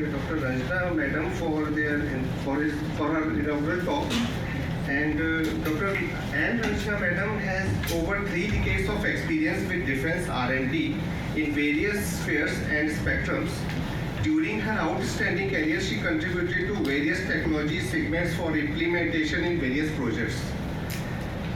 Dr. Ranjana Madam for her inaugural talk. And Dr. Ann Ranjana Madam has over 3 decades of experience with defense R&D in various spheres and spectrums. During her outstanding career, she contributed to various technology segments for implementation in various projects.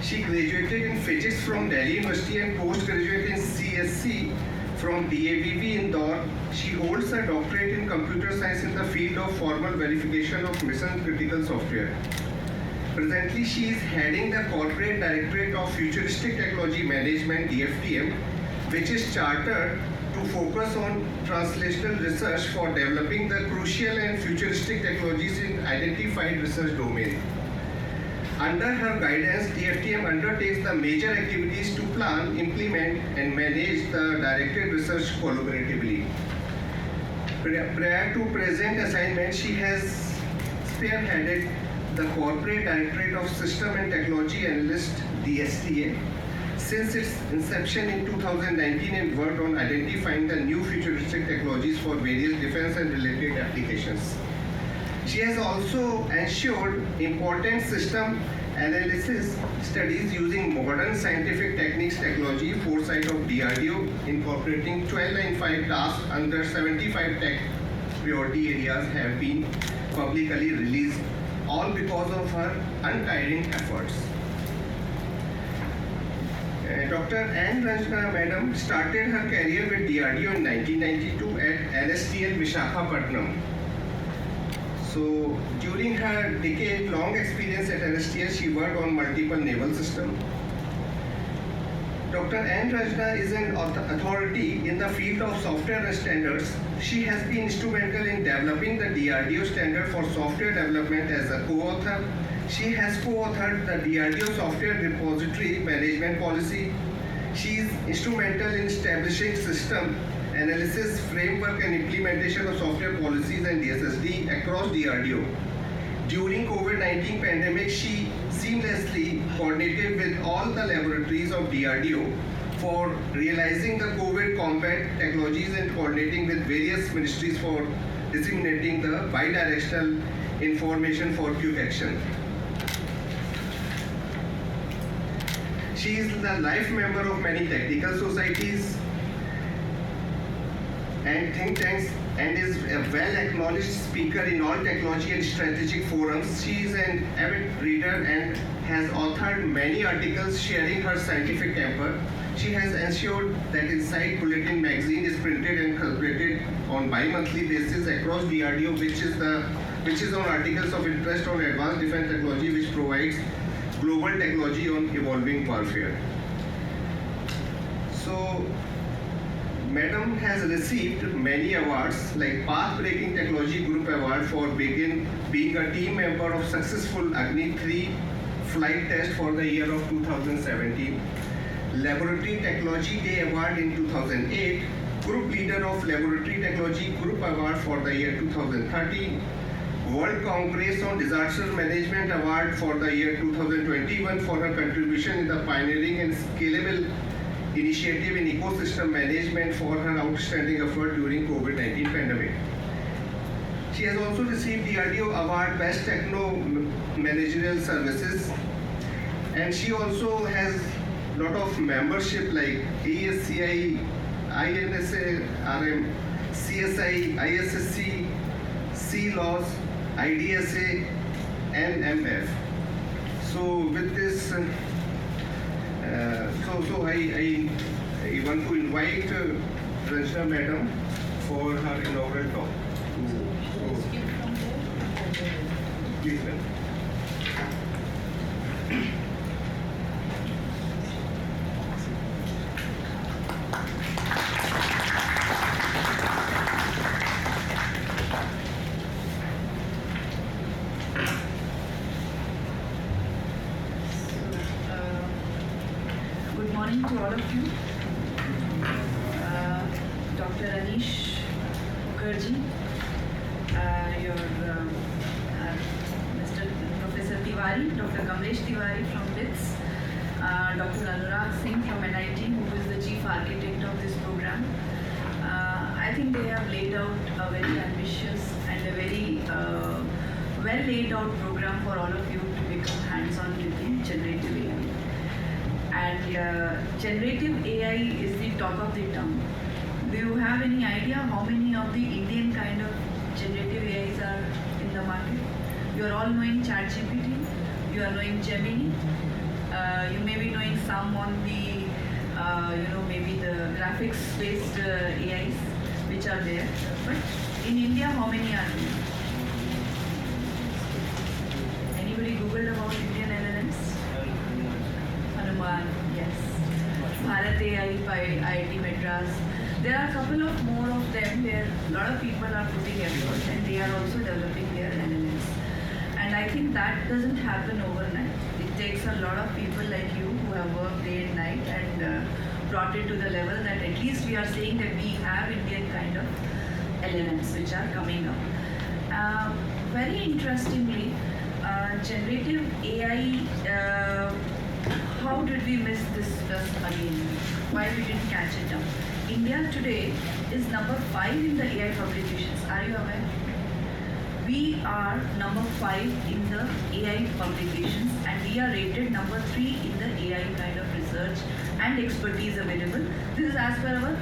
She graduated in physics from Delhi University and postgraduate in CSC from DAVV Indore. She holds a doctorate in computer science in the field of formal verification of mission critical software. Presently, she is heading the Corporate Directorate of Futuristic Technology Management (DFTM), which is chartered to focus on translational research for developing the crucial and futuristic technologies in identified research domain. Under her guidance, DFTM undertakes the major activities to plan, implement, and manage the directed research collaboratively. Prior to present assignment, she has spearheaded the Corporate Directorate of System and Technology Analyst (DSTA) since its inception in 2019 and worked on identifying the new futuristic technologies for various defense and related applications. She has also ensured important system analysis studies using modern scientific techniques technology foresight of DRDO, incorporating 1295 tasks under 75 tech priority areas have been publicly released, all because of her untiring efforts. Dr. Ann Ranjana Madam started her career with DRDO in 1992 at NSTL Visakhapatnam. So during her decade-long experience at NSTL, she worked on multiple naval systems. Dr. Ann Ranjana is an authority in the field of software and standards. She has been instrumental in developing the DRDO standard for software development as a co-author. She has co-authored the DRDO software repository management policy. She is instrumental in establishing system analysis framework and implementation of software policies and DSSD across DRDO. During COVID-19 pandemic, she seamlessly coordinated with all the laboratories of DRDO for realizing the COVID combat technologies and coordinating with various ministries for disseminating the bidirectional information for quick action. She is the life member of many technical societies and think tanks and is a well-acknowledged speaker in all technology and strategic forums. She is an avid reader and has authored many articles sharing her scientific temper. She has ensured that Insight Bulletin magazine is printed and calculated on bi-monthly basis across DRDO, which is on articles of interest on advanced defense technology, which provides global technology on evolving warfare. So, Madam has received many awards like Path-Breaking Technology Group Award for being a team member of successful Agni 3 flight test for the year of 2017, Laboratory Technology Day Award in 2008, Group Leader of Laboratory Technology Group Award for the year 2013, World Congress on Disaster Management Award for the year 2021 for her contribution in the pioneering and scalable initiative in ecosystem management for her outstanding effort during COVID-19 pandemic. She has also received the DRDO Award Best Techno Managerial Services, and she also has a lot of membership like ASCI, INSA, RM, CSI, ISSC, CLAWS, IDSA, and MF. So with this, I want to invite Ranjana Madam for her inaugural talk. Please, ma'am. Good morning to all of you. Dr. Anish Mukherjee, Mr. Professor Tiwari, Dr. Kamlesh Tiwari from BITS, Dr. Anurag Singh from NIT, who is the chief architect of this program. I think they have laid out a very ambitious laid out program for all of you to become hands-on with the generative AI. And generative AI is the talk of the town. Do you have any idea how many of the Indian kind of generative AIs are in the market? You are all knowing ChatGPT, you are knowing Gemini, you may be knowing some on the, maybe the graphics-based AIs which are there. But in India, how many are there? Anybody Googled about Indian LLMs? Hanuman, yes. Bharat AI by IIT Madras. There are a couple of more of them where a lot of people are putting effort and they are also developing their LLMs. And I think that doesn't happen overnight. It takes a lot of people like you who have worked day and night and brought it to the level that at least we are saying that we have Indian kind of LLMs which are coming up. Very interestingly, generative AI, how did we miss this first again? Why we didn't catch it up? India today is number 5 in the AI publications. Are you aware? We are number 5 in the AI publications and we are rated number 3 in the AI kind of research and expertise available. This is as per our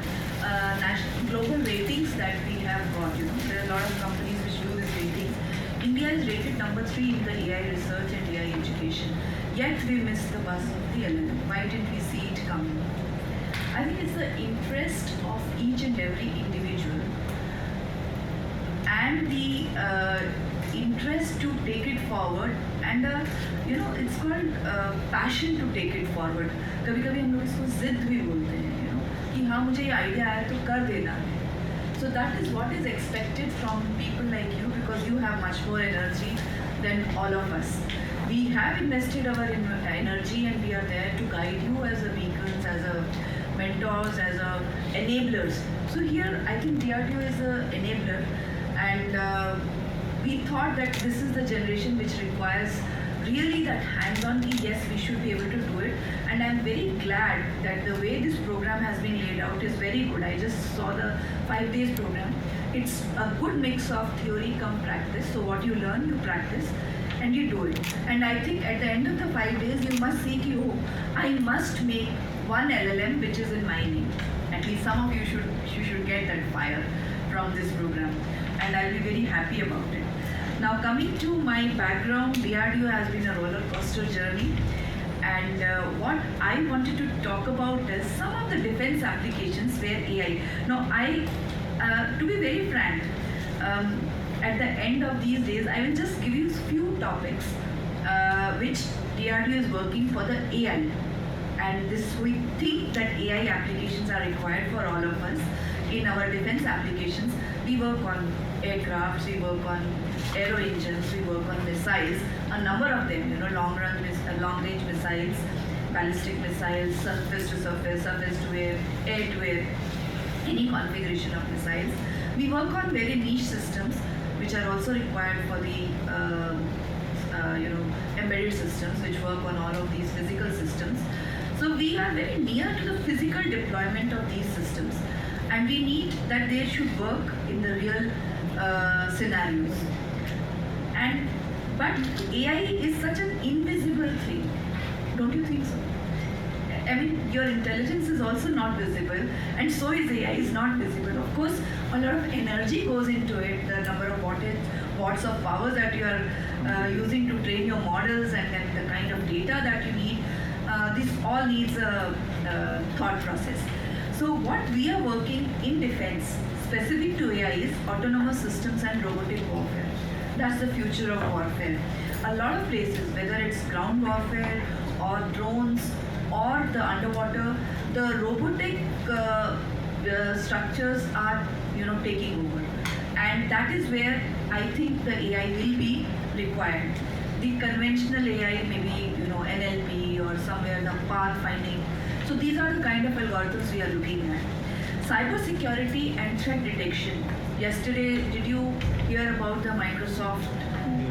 national global ratings that we have got. There are a lot of companies which do this rating. India is rated number 3 in the AI research and AI education. Yet we missed the bus of the LLM. Why didn't we see it coming? I think it's the interest of each and every individual and the interest to take it forward and it's called passion to take it forward. कभी-कभी हम लोग इसको जिद भी बोलते हैं, कि हाँ मुझे ये idea आया तो कर देना है. So that is what is expected from people like you because you have much more energy than all of us. We have invested our energy and we are there to guide you as a beacons, as a mentors, as a enablers. So here I think DRDO is an enabler and we thought that this is the generation which requires really that hands-on key. Yes, we should be able to do it and I'm very glad that the way this program has been laid out is very good. I just saw the 5 days program. It's a good mix of theory come practice. So what you learn, you practice and you do it. And I think at the end of the 5 days, you must see, I must make one LLM which is in my name. At least some of you should get that fire from this program. And I'll be very happy about it. Now coming to my background, DRDO has been a roller coaster journey. And what I wanted to talk about is some of the defense applications where AI. Now to be very frank, at the end of these days, I will just give you a few topics which DRDO is working for the AI. And we think that AI applications are required for all of us in our defense applications. We work on aircrafts, we work on aero engines, we work on missiles, a number of them, long-range missiles, ballistic missiles, surface to surface, surface to air, air to air, any configuration of missiles. We work on very niche systems which are also required for the embedded systems which work on all of these physical systems. So we are very near to the physical deployment of these systems and we need that they should work in the real scenarios. But AI is such an invisible thing. Don't you think so? I mean, your intelligence is also not visible and so is AI is not visible. Of course, a lot of energy goes into it, the number of watts of power that you are using to train your models and then the kind of data that you need. This all needs a thought process. So what we are working in defense, specific to AI, is autonomous systems and robotic warfare. That's the future of warfare. A lot of places, whether it's ground warfare or drones or the underwater, the robotic structures are taking over. And that is where I think the AI will be required. The conventional AI, maybe NLP or somewhere the path finding. So these are the kind of algorithms we are looking at. Cyber security and threat detection. Yesterday, did you hear about the Microsoft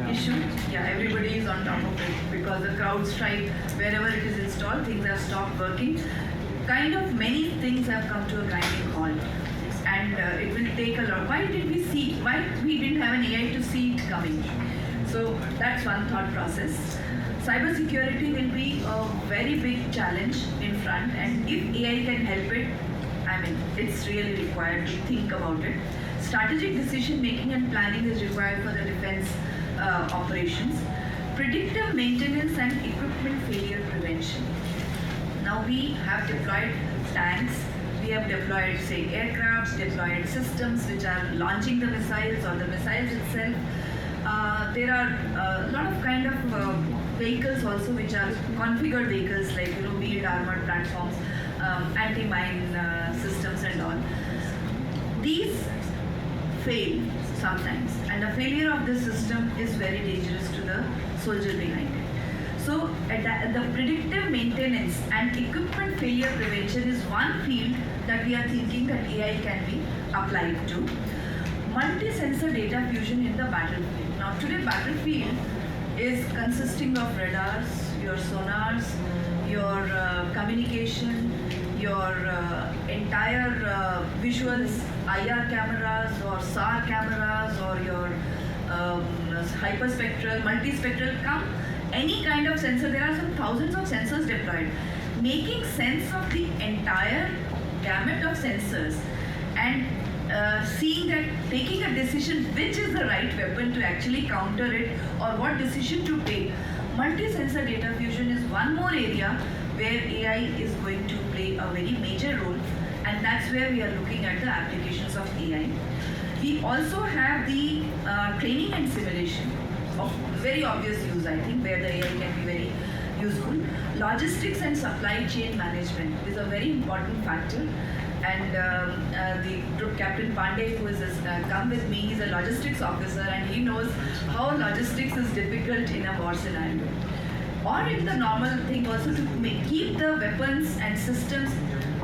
issue? Yeah, everybody is on top of it because the CrowdStrike, wherever it is installed, things have stopped working. Kind of many things have come to a grinding halt. And it will take a lot. Why we didn't have an AI to see it coming? So that's one thought process. Cybersecurity will be a very big challenge in front, and if AI can help it, I mean, it's really required to think about it. Strategic decision making and planning is required for the defense operations. Predictive maintenance and equipment failure prevention. Now we have deployed tanks, we have deployed, say, aircrafts, deployed systems which are launching the missiles or the missiles itself. There are a lot of kind of vehicles also which are configured vehicles like wheeled armored platforms, anti-mine systems and all. These fail sometimes, and the failure of this system is very dangerous to the soldier behind it. So the predictive maintenance and equipment failure prevention is one field that we are thinking that AI can be applied to. Multi-sensor data fusion in the battlefield. Now today battlefield is consisting of radars, your sonars, your communication, your entire visuals, IR cameras or SAR cameras or your hyperspectral, multispectral, any kind of sensor. There are some thousands of sensors deployed. Making sense of the entire gamut of sensors and seeing that, taking a decision which is the right weapon to actually counter it or what decision to take. Multi-sensor data fusion is one more area where AI is going to play a very major role, and that's where we are looking at the applications of AI. We also have the training and simulation of very obvious use, I think, where the AI can be very useful. Logistics and supply chain management is a very important factor. And the group captain Pandey, who has come with me, he's a logistics officer and he knows how logistics is difficult in a war scenario. Or in the normal thing also to keep the weapons and systems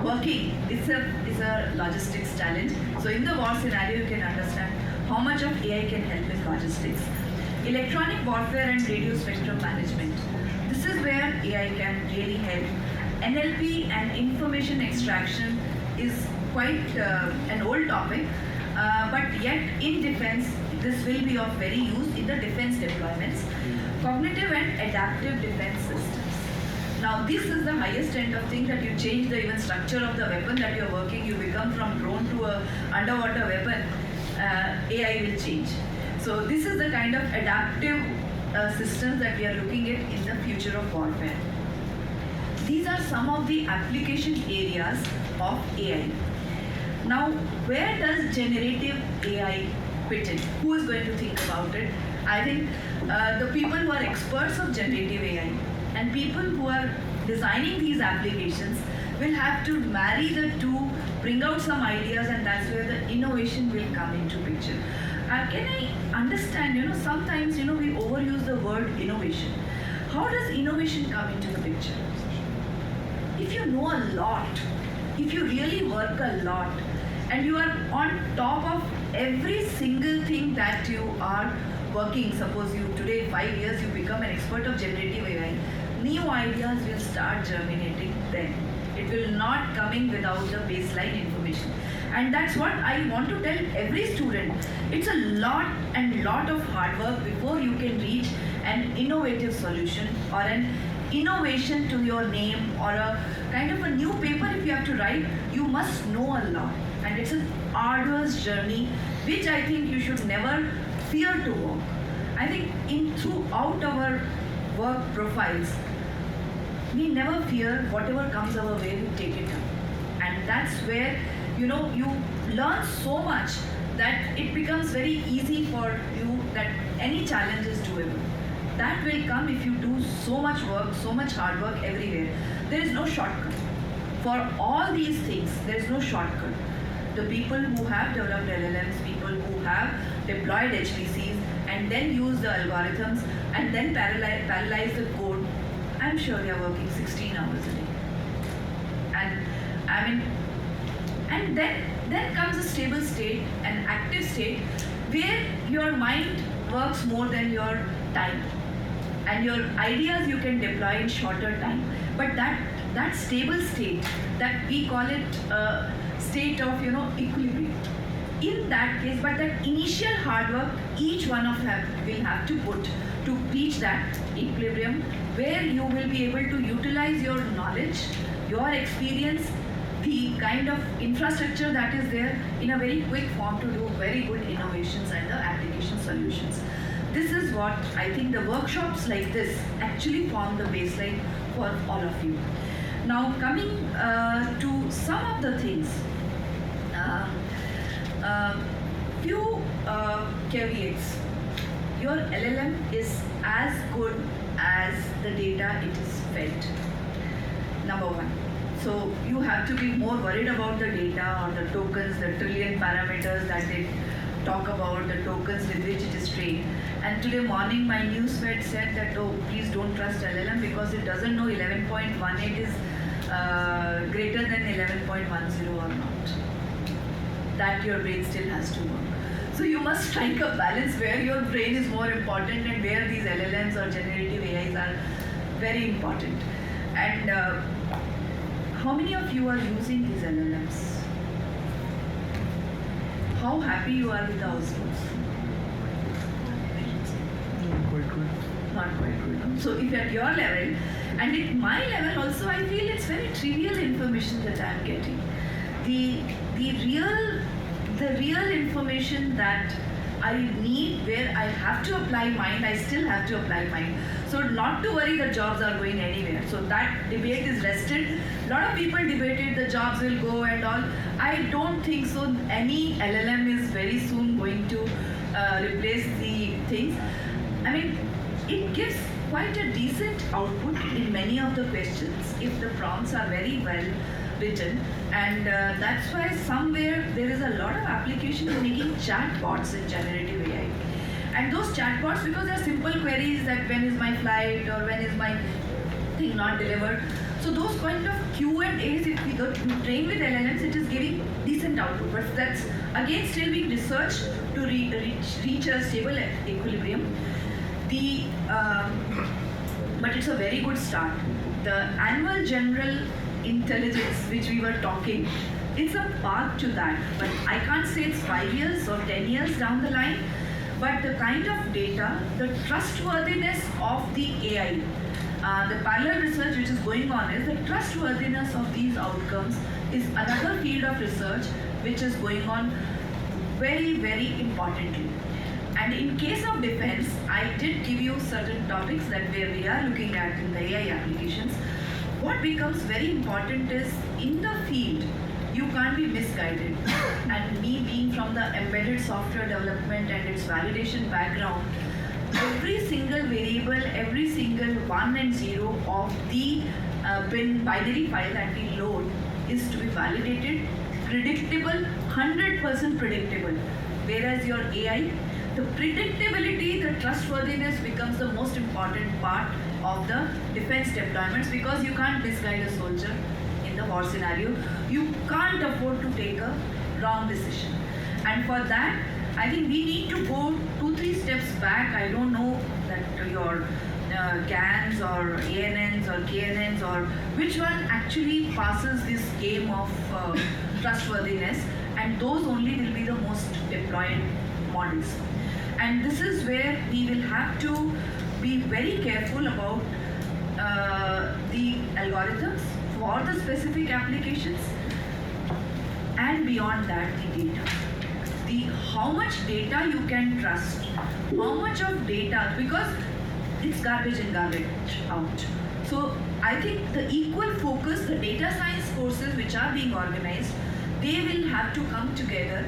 working, it's a logistics challenge. So in the war scenario, you can understand how much of AI can help in logistics. Electronic warfare and radio spectrum management. This is where AI can really help. NLP and information extraction is quite an old topic, but yet in defense, this will be of very use in the defense deployments. Cognitive and adaptive defense systems. Now this is the highest end of thing, that you change the even structure of the weapon that you're working, you become from drone to a underwater weapon, AI will change. So this is the kind of adaptive systems that we are looking at in the future of warfare. These are some of the application areas of AI. Now, where does generative AI fit in? Who is going to think about it? I think the people who are experts of generative AI and people who are designing these applications will have to marry the two, bring out some ideas, and that's where the innovation will come into picture. Can I understand, sometimes, we overuse the word innovation. How does innovation come into the picture? If you know a lot, if you really work a lot, and you are on top of every single thing that you are working, suppose you today 5 years you become an expert of generative AI, new ideas will start germinating then. It will not come in without the baseline information. And that's what I want to tell every student. It's a lot and lot of hard work before you can reach an innovative solution or an innovation to your name, or a kind of a new paper if you have to write. You must know a lot, and it's an arduous journey which I think you should never fear to walk. I think throughout our work profiles, we never fear whatever comes our way, we take it up. And that's where you learn so much that it becomes very easy for you, that any challenge is doable. That will come if you do so much work, so much hard work everywhere. There is no shortcut. For all these things, there is no shortcut. The people who have developed LLMs, people who have deployed HPCs and then use the algorithms and then parallelize the code, I'm sure they are working 16 hours a day. And then comes a stable state, an active state, where your mind works more than your time. And your ideas you can deploy in shorter time. But that stable state, that we call it a state of equilibrium. in that case, but that initial hard work each one of them will have to put to reach that equilibrium where you will be able to utilize your knowledge, your experience, the kind of infrastructure that is there in a very quick form to do very good innovations and the application solutions. This is what I think the workshops like this actually form the baseline for all of you. Now coming to some of the things, few caveats. Your LLM is as good as the data it is fed. Number one. So you have to be more worried about the data or the tokens, the trillion parameters that they talk about, the tokens with which it is trained. And today morning my news feed said that, oh, please don't trust LLM because it doesn't know 11.18 is greater than 11.10 or not. That your brain still has to work. So you must strike a balance where your brain is more important and where these LLMs or generative AIs are very important. And how many of you are using these LLMs? How happy you are with the outputs? Quite good. Not quite good. So if at your level, and at my level also, I feel it's very trivial information that I'm getting. The real information that I need, where I have to apply mind, I still have to apply mind. So not to worry that jobs are going anywhere. So that debate is rested. A lot of people debated the jobs will go and all. I don't think so. Any LLM is very soon going to replace the things. I mean, it gives quite a decent output in many of the questions if the prompts are very well written, and that's why somewhere there is a lot of application in making chat bots in generative AI. And those chat bots, because they're simple queries that when is my flight or when is my thing not delivered, so those kind of Q&As, if we go train with LLMs, it is giving decent output, but that's again still being researched to reach a stable equilibrium. But it's a very good start. The annual general intelligence which we were talking, it's a path to that, but I can't say it's 5 years or 10 years down the line. But the kind of data, the trustworthiness of the AI, the parallel research which is going on is the trustworthiness of these outcomes is another field of research which is going on very, very importantly. And in case of defense, I did give you certain topics that where we are looking at in the AI applications. What becomes very important is in the field, you can't be misguided. And me being from the embedded software development and its validation background, every single variable, every single 1 and 0 of the binary file that we load is to be validated, predictable, 100% predictable. Whereas your AI, the predictability, the trustworthiness becomes the most important part of the defense deployments, because you can't misguide a soldier in the war scenario. You can't afford to take a wrong decision. And for that, I think we need to go 2-3 steps back. I don't know that your GANs or ANNs or KNNs or which one actually passes this game of trustworthiness, and those only will be the most deployed models. And this is where we will have to be very careful about the algorithms for the specific applications, and beyond that the data. How much data you can trust, how much of data, because it's garbage in, garbage out. So I think the equal focus, the data science courses which are being organized, they will have to come together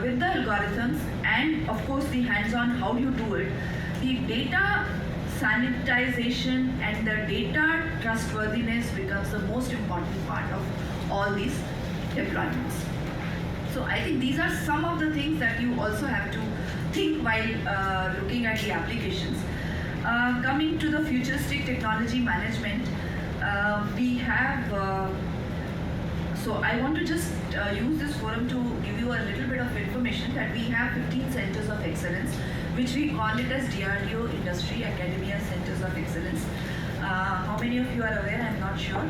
with the algorithms and of course the hands-on how you do it. The data sanitization and the data trustworthiness becomes the most important part of all these deployments. So I think these are some of the things that you also have to think while looking at the applications. Coming to the futuristic technology management, we have, so I want to just use this forum to give you a little bit of information that we have 15 centers of excellence, which we call it as DRDO Industry Academia Centers of Excellence. How many of you are aware? I'm not sure.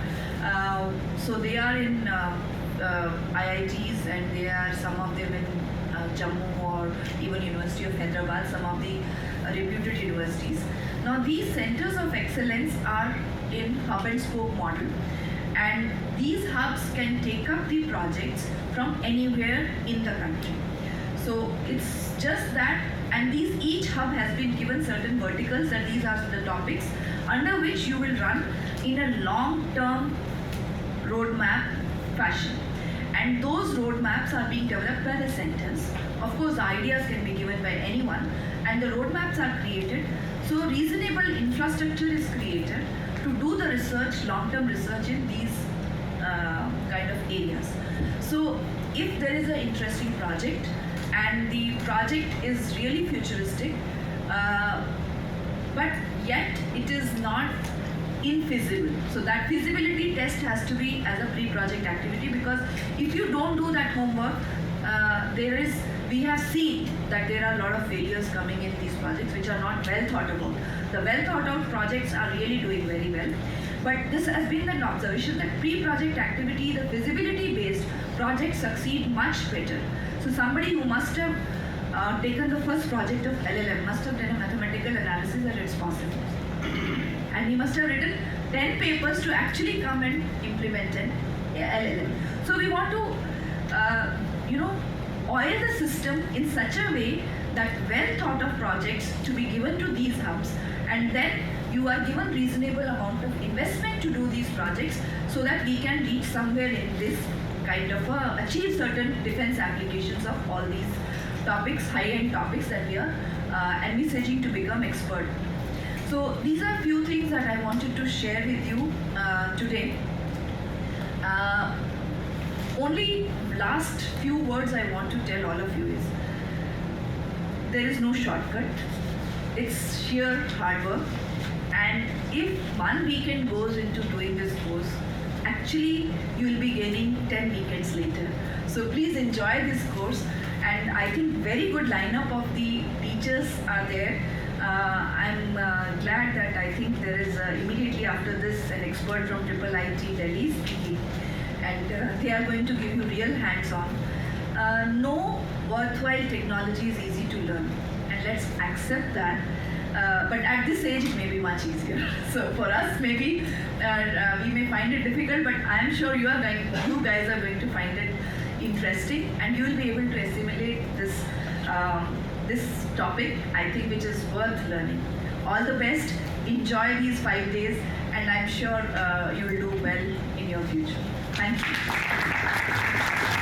So they are in IITs, and they are some of them in Jammu or even University of Hyderabad, some of the reputed universities. Now these centers of excellence are in hub and spoke model, and these hubs can take up the projects from anywhere in the country. So it's just that, and each hub has been given certain verticals, and these are the topics under which you will run in a long-term roadmap fashion. And those roadmaps are being developed by the centers. Of course, the ideas can be given by anyone, and the roadmaps are created. So reasonable infrastructure is created to do the research, long-term research in these kind of areas. So if there is an interesting project and the project is really futuristic, but yet it is not infeasible. So that feasibility test has to be as a pre-project activity, because if you don't do that homework, we have seen that there are a lot of failures coming in these projects which are not well thought about. The well thought out projects are really doing very well. But this has been an observation that pre-project activity, the feasibility based projects succeed much better. So somebody who must have taken the first project of LLM must have done a mathematical analysis at its possible. And he must have written 10 papers to actually come and implement an LLM. So we want to, oil the system in such a way that well thought of projects to be given to these hubs, and then you are given reasonable amount of investment to do these projects, so that we can reach somewhere in this kind of achieve certain defense applications of all these topics, high-end topics that we are envisaging to become expert. So these are few things that I wanted to share with you today. Only last few words I want to tell all of you is, there is no shortcut. It's sheer hard work. And if 1 weekend goes into doing this course, actually you will be gaining 10 weekends later. So please enjoy this course. And I think very good lineup of the teachers are there. I'm glad that I think there is immediately after this an expert from IIIT Delhi speaking, and they are going to give you real hands-on. No worthwhile technology is easy to learn, and let's accept that. But at this age, it may be much easier. So for us, maybe we may find it difficult, but I am sure you guys are going to find it interesting, and you will be able to assimilate this topic, I think, which is worth learning. All the best. Enjoy these 5 days, and I'm sure you will do well in your future. Thank you.